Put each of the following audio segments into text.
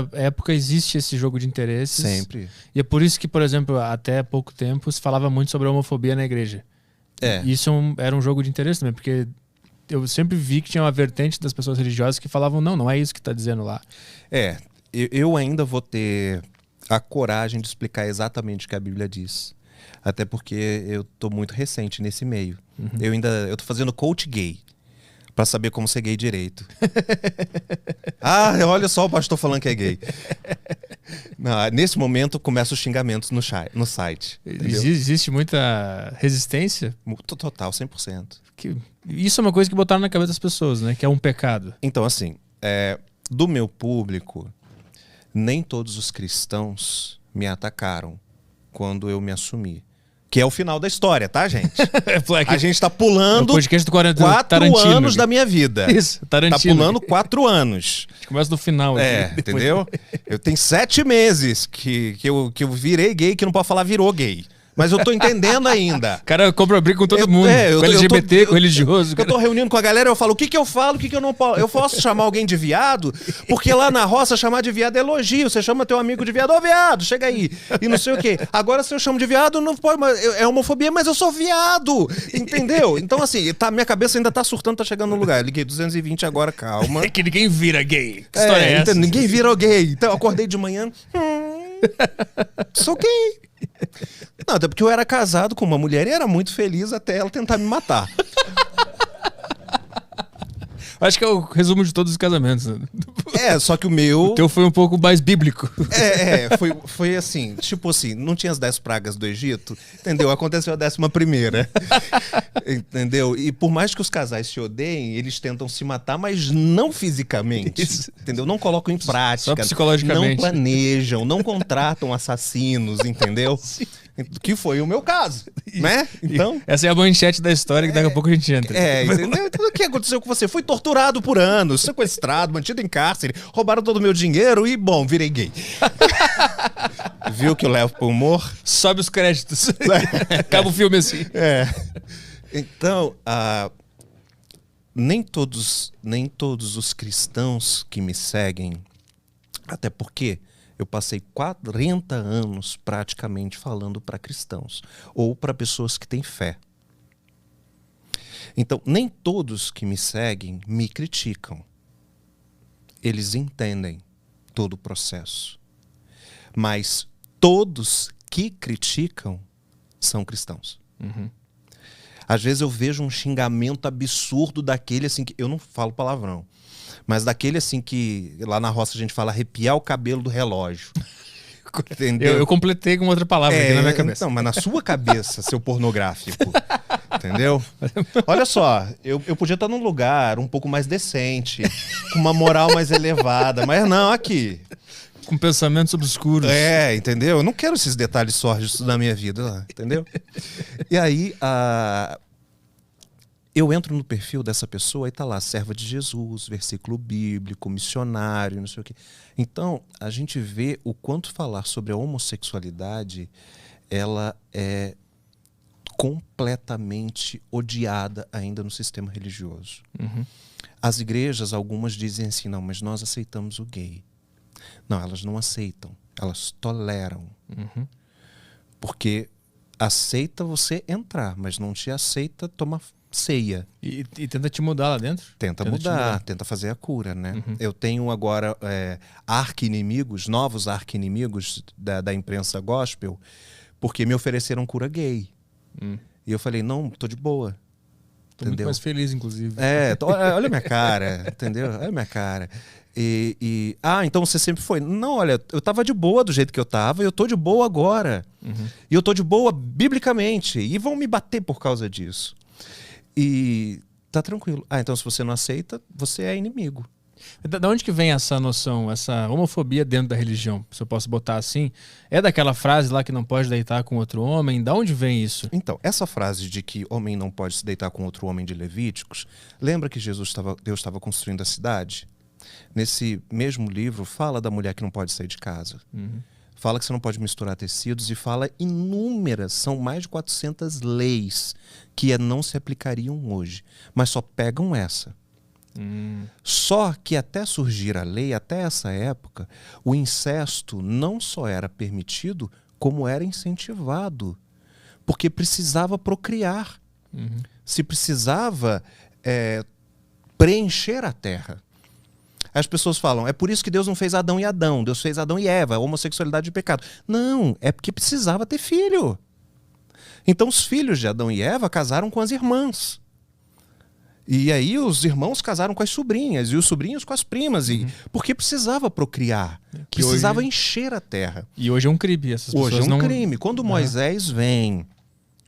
certa época existe esse jogo de interesses. Sempre. E é por isso que, por exemplo, até pouco tempo se falava muito sobre a homofobia na igreja. Isso era um jogo de interesse também, porque eu sempre vi que tinha uma vertente das pessoas religiosas que falavam, não é isso que está dizendo lá. Eu ainda vou ter a coragem de explicar exatamente o que a Bíblia diz. Até porque eu tô muito recente nesse meio. Eu tô fazendo coach gay. Pra saber como ser gay direito. Olha só o pastor falando que é gay. Não, nesse momento começam os xingamentos no site. Existe muita resistência? Total, 100%. Isso é uma coisa que botaram na cabeça das pessoas, né? Que é um pecado. Então, assim, do meu público, nem todos os cristãos me atacaram quando eu me assumi. Que é o final da história, tá, gente? A gente tá pulando 4 anos da minha vida. Isso, Tarantino. Tá pulando 4 anos. A gente começa do final. Entendeu? Eu tenho 7 meses que eu virei gay, que não pode falar virou gay. Mas eu tô entendendo ainda. O cara compra briga com todo mundo. Com LGBT, com religioso. Eu tô reunindo com a galera, eu falo, o que eu falo, o que eu não posso. Eu posso chamar alguém de viado? Porque lá na roça chamar de viado é elogio. Você chama teu amigo de viado, ô viado, chega aí. E não sei o quê. Agora se eu chamo de viado, não pode, é homofobia, mas eu sou viado. Entendeu? Então assim, minha cabeça ainda tá surtando, tá chegando no lugar. Eu liguei 220 agora, calma. É que ninguém vira gay. Que história é essa? Ninguém vira gay. Então eu acordei de manhã, sou gay. Não, até porque eu era casado com uma mulher e era muito feliz até ela tentar me matar. Acho que é o resumo de todos os casamentos. Só que o meu... O teu foi um pouco mais bíblico. Foi assim, tipo assim, não tinha as 10 pragas do Egito, entendeu? Aconteceu a 11ª. Entendeu? E por mais que os casais se odeiem, eles tentam se matar, mas não fisicamente. Isso. Entendeu? Não colocam em prática. Só psicologicamente. Não planejam, não contratam assassinos, entendeu? Sim. Que foi o meu caso, né? Então, essa é a manchete da história que daqui a pouco a gente entra. Entendeu? Então, o que aconteceu com você? Fui torturado por anos, sequestrado, mantido em cárcere, roubaram todo o meu dinheiro e, bom, virei gay. Viu que eu levo pro humor? Sobe os créditos. Acaba o filme assim. Então, nem todos os cristãos que me seguem, até porque eu passei 40 anos praticamente falando para cristãos ou para pessoas que têm fé. Então, nem todos que me seguem me criticam. Eles entendem todo o processo. Mas todos que criticam são cristãos. Às vezes eu vejo um xingamento absurdo daquele assim que eu não falo palavrão. Mas daquele assim que lá na roça a gente fala arrepiar o cabelo do relógio. Entendeu? Eu completei com outra palavra aqui na minha cabeça. Então, mas na sua cabeça, seu pornográfico. Entendeu? Olha só, eu podia estar num lugar um pouco mais decente, com uma moral mais elevada, mas não, aqui. Com pensamentos obscuros. Entendeu? Eu não quero esses detalhes sórdidos na minha vida, entendeu? E aí, eu entro no perfil dessa pessoa e tá lá, serva de Jesus, versículo bíblico, missionário, não sei o quê. Então, a gente vê o quanto falar sobre a homossexualidade, ela é completamente odiada ainda no sistema religioso. As igrejas, algumas dizem assim, não, mas nós aceitamos o gay. Não, elas não aceitam, elas toleram. Porque aceita você entrar, mas não te aceita tomar ceia. E tenta te mudar lá dentro? Tenta mudar, tenta fazer a cura, né? Eu tenho agora novos arqui-inimigos da imprensa gospel, porque me ofereceram cura gay. E eu falei, não, tô de boa. Tô muito mais feliz, inclusive. Olha a minha cara, entendeu? Olha a minha cara. Então você sempre foi. Não, olha, eu tava de boa do jeito que eu tava e eu tô de boa agora. E eu tô de boa biblicamente. E vão me bater por causa disso. E tá tranquilo. Então se você não aceita, você é inimigo. Da onde que vem essa noção, essa homofobia dentro da religião? Se eu posso botar assim, é daquela frase lá que não pode deitar com outro homem? Da onde vem isso? Então, essa frase de que homem não pode se deitar com outro homem de Levíticos, lembra que Deus estava construindo a cidade? Nesse mesmo livro, fala da mulher que não pode sair de casa. Fala que você não pode misturar tecidos e fala inúmeras, são mais de 400 leis que não se aplicariam hoje, mas só pegam essa. Só que até surgir a lei, até essa época, o incesto não só era permitido, como era incentivado. Porque precisava procriar. Se precisava preencher a terra. As pessoas falam, é por isso que Deus não fez Adão e Adão, Deus fez Adão e Eva, homossexualidade de pecado. Não, é porque precisava ter filho. Então os filhos de Adão e Eva casaram com as irmãs. E aí os irmãos casaram com as sobrinhas, e os sobrinhos com as primas, porque precisava procriar, precisava encher a terra. E hoje é um crime. Essas hoje pessoas é um crime. Quando Moisés vem,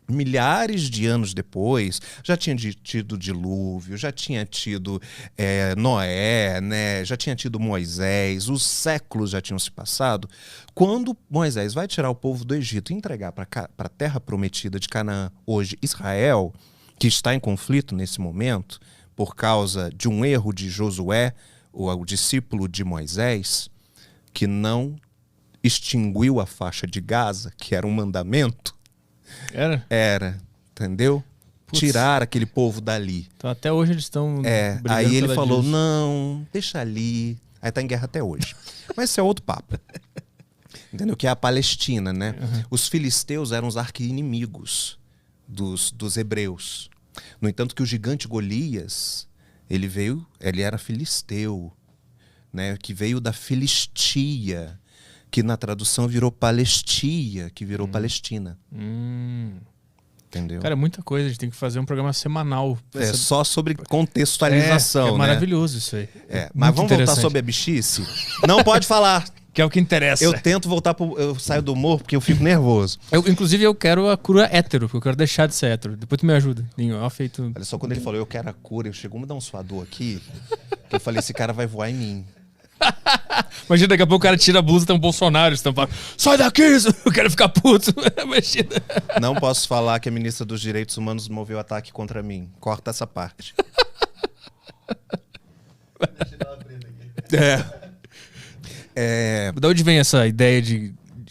milhares de anos depois, já tinha tido dilúvio, já tinha tido Noé, né? Já tinha tido Moisés, os séculos já tinham se passado. Quando Moisés vai tirar o povo do Egito e entregar para a terra prometida de Canaã, hoje Israel, que está em conflito nesse momento, por causa de um erro de Josué, o discípulo de Moisés, que não extinguiu a faixa de Gaza, que era um mandamento. Era, entendeu? Putz. Tirar aquele povo dali. Então até hoje eles estão aí ele falou, não, deixa ali. Aí tá em guerra até hoje. Mas esse é outro papo. Entendeu? Que é a Palestina, né? Os filisteus eram os arqui-inimigos dos hebreus. No entanto que o gigante Golias, ele era filisteu, né? Que veio da Filistia, que na tradução virou Palestia, que virou Palestina. Entendeu? Cara, é muita coisa, a gente tem que fazer um programa semanal. Só sobre contextualização, é né? maravilhoso isso aí. Mas vamos voltar sobre a bichice? Não pode falar. Que é o que interessa. Eu tento voltar eu saio do humor porque eu fico nervoso. Inclusive, eu quero a cura hétero, porque eu quero deixar de ser hétero. Depois tu me ajuda. Olha só, quando ele falou eu quero a cura, eu chegou a me dar um suador aqui, que eu falei, esse cara vai voar em mim. Imagina, daqui a pouco o cara tira a blusa e tem um Bolsonaro estampado. Sai daqui, eu quero ficar puto. Imagina. Não posso falar que a ministra dos Direitos Humanos moveu ataque contra mim. Corta essa parte. Da onde vem essa ideia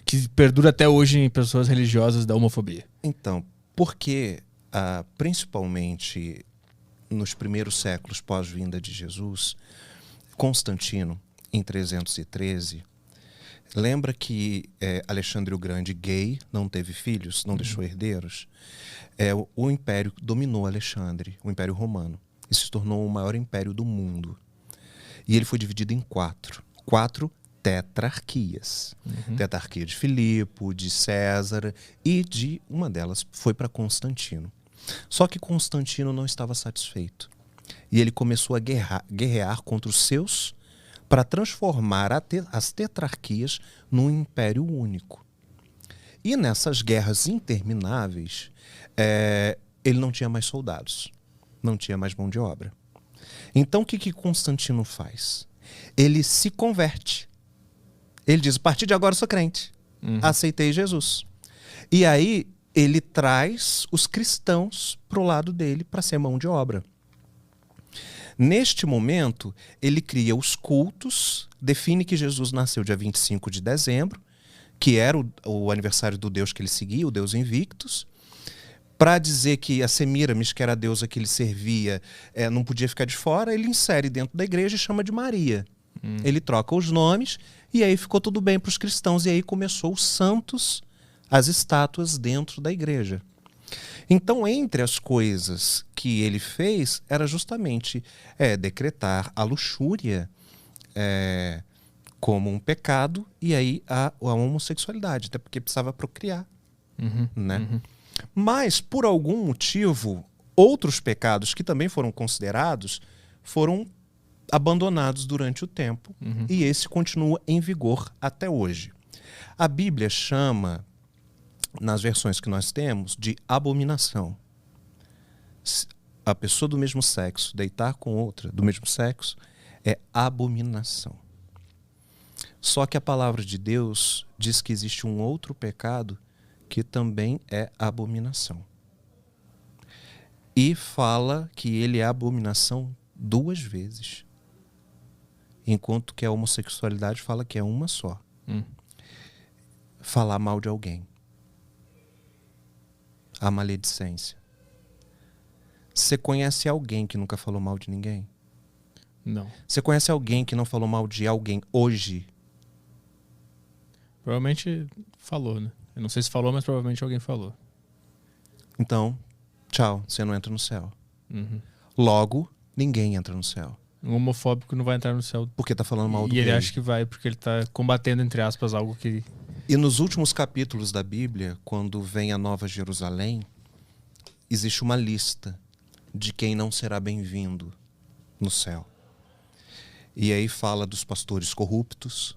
que perdura até hoje em pessoas religiosas da homofobia? Então, porque principalmente nos primeiros séculos pós-vinda de Jesus, Constantino, em 313, lembra que Alexandre o Grande, gay, não teve filhos, não deixou herdeiros? O império dominou Alexandre, o Império Romano, e se tornou o maior império do mundo. E ele foi dividido em quatro tetrarquias. Tetrarquia de Filipe, de César, e uma delas foi para Constantino. Só que Constantino não estava satisfeito. E ele começou a guerrear contra os seus para transformar as tetrarquias num império único. E nessas guerras intermináveis, ele não tinha mais soldados, não tinha mais mão de obra. Então o que Constantino faz? Ele se converte. Ele diz, a partir de agora eu sou crente. Aceitei Jesus. E aí ele traz os cristãos para o lado dele para ser mão de obra. Neste momento, ele cria os cultos, define que Jesus nasceu dia 25 de dezembro, que era o aniversário do Deus que ele seguia, o Deus Invictus, para dizer que a Semíramis, que era a deusa que ele servia, não podia ficar de fora, ele insere dentro da igreja e chama de Maria. Ele troca os nomes e aí ficou tudo bem para os cristãos. E aí começou os santos, as estátuas dentro da igreja. Então, entre as coisas que ele fez, era justamente decretar a luxúria como um pecado e aí a homossexualidade, até porque precisava procriar. Né? Mas, por algum motivo, outros pecados que também foram considerados foram abandonados durante o tempo e esse continua em vigor até hoje. A Bíblia chama, nas versões que nós temos, de abominação. A pessoa do mesmo sexo deitar com outra do mesmo sexo é abominação. Só que a palavra de Deus diz que existe um outro pecado que também é abominação. E fala que ele é abominação 2 vezes. Enquanto que a homossexualidade fala que é uma só. Falar mal de alguém. A maledicência. Você conhece alguém que nunca falou mal de ninguém? Não. Você conhece alguém que não falou mal de alguém hoje? Provavelmente falou, né? Eu não sei se falou, mas provavelmente alguém falou. Então, tchau, você não entra no céu. Uhum. Logo, ninguém entra no céu. Um homofóbico não vai entrar no céu. Porque tá falando mal do E ele gay. acha que vai, porque ele tá combatendo, entre aspas, algo que... E nos últimos capítulos da Bíblia, quando vem a Nova Jerusalém, existe uma lista de quem não será bem-vindo no céu. E aí fala dos pastores corruptos,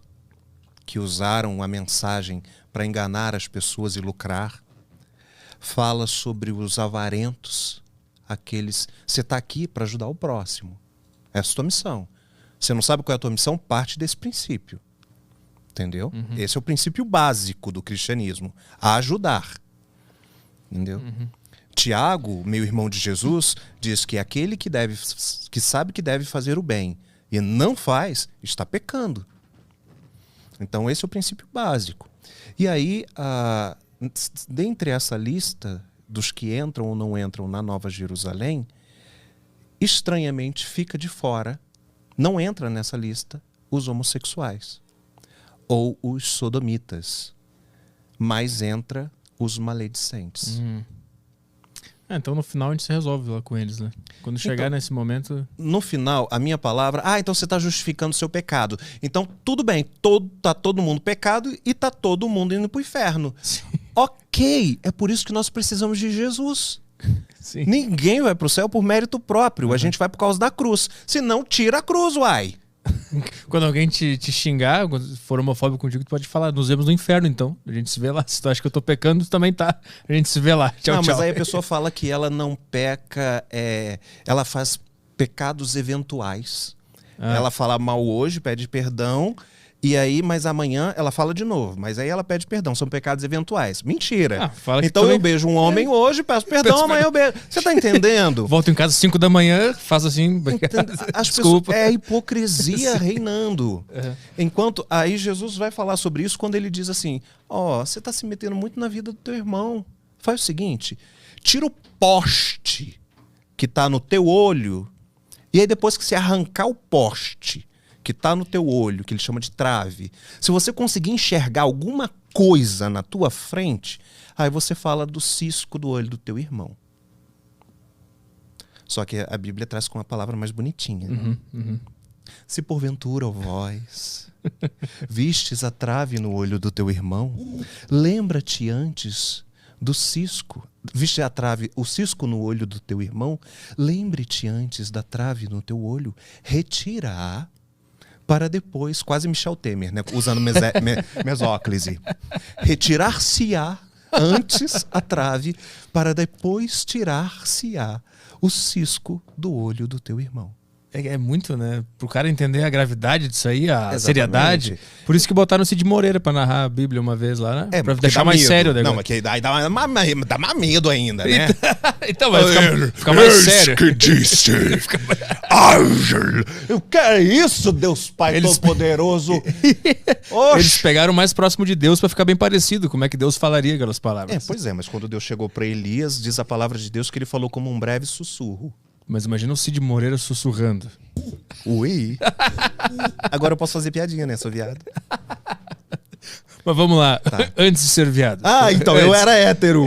que usaram a mensagem para enganar as pessoas e lucrar. Fala sobre os avarentos, aqueles... Você está aqui para ajudar o próximo. Essa é a tua missão. Você não sabe qual é a tua missão? Parte desse princípio. Entendeu? Uhum. Esse é o princípio básico do cristianismo. A ajudar. Entendeu? Uhum. Tiago, meu irmão de Jesus, diz que aquele que sabe que deve fazer o bem e não faz, está pecando. Então esse é o princípio básico. E aí, dentre essa lista dos que entram ou não entram na Nova Jerusalém, estranhamente fica de fora, não entra nessa lista, os homossexuais ou os sodomitas, mas entra os maledicentes. Então no final a gente se resolve lá com eles, né? Quando chegar Então, nesse momento... No final, a minha palavra... então você está justificando o seu pecado. Então, tudo bem, tá todo mundo pecado e tá todo mundo indo pro inferno. Sim. Ok, é por isso que nós precisamos de Jesus. Sim. Ninguém vai pro céu por mérito próprio. A gente vai por causa da cruz. Se não, tira a cruz, uai. Quando alguém te xingar, quando for homofóbico contigo, tu pode falar, nos vemos no inferno, então. A gente se vê lá. Se tu acha que eu tô pecando, tu também tá. A gente se vê lá. Tchau, tchau. Mas aí a pessoa fala que ela não peca, ela faz pecados eventuais. Ela fala mal hoje, pede perdão, e aí, mas amanhã ela fala de novo. Mas aí ela pede perdão, são pecados eventuais. Mentira. Então eu beijo um homem hoje, peço perdão, amanhã eu beijo. Você tá entendendo? Volto em casa às 5 da manhã, faço assim... Desculpa. É a hipocrisia reinando. Uhum. Enquanto aí Jesus vai falar sobre isso quando ele diz assim, você tá se metendo muito na vida do teu irmão. Faz o seguinte, tira o poste que tá no teu olho, e aí depois que você arrancar o poste que está no teu olho, que ele chama de trave, se você conseguir enxergar alguma coisa na tua frente, aí você fala do cisco do olho do teu irmão. Só que a Bíblia traz com uma palavra mais bonitinha. Se porventura, ó vós, vistes a trave no olho do teu irmão, lembra-te antes do cisco. Viste a trave, o cisco no olho do teu irmão, lembre-te antes da trave no teu olho, retira-a, para depois, quase Michel Temer, né? Usando mesóclise. Retirar-se-á antes a trave, para depois tirar-se-á o cisco do olho do teu irmão. É muito, né? Pro cara entender a gravidade disso aí, a Exatamente. seriedade. Por isso que botaram o Cid Moreira pra narrar a Bíblia uma vez lá, né? Pra deixar mais sério o negócio. Não, mas que daí dá mais medo ainda, né? Então vai ficar mais sério. Que disse, o que é isso, Deus Pai Todo-Poderoso? Eles pegaram o mais próximo de Deus pra ficar bem parecido. Como é que Deus falaria aquelas palavras? Pois é, mas quando Deus chegou pra Elias, diz a palavra de Deus que ele falou como um breve sussurro. Mas imagina o Cid Moreira sussurrando. Ui. Agora eu posso fazer piadinha, né? Sou viado. Mas vamos lá. Tá. Antes de ser viado. Então eu era hétero.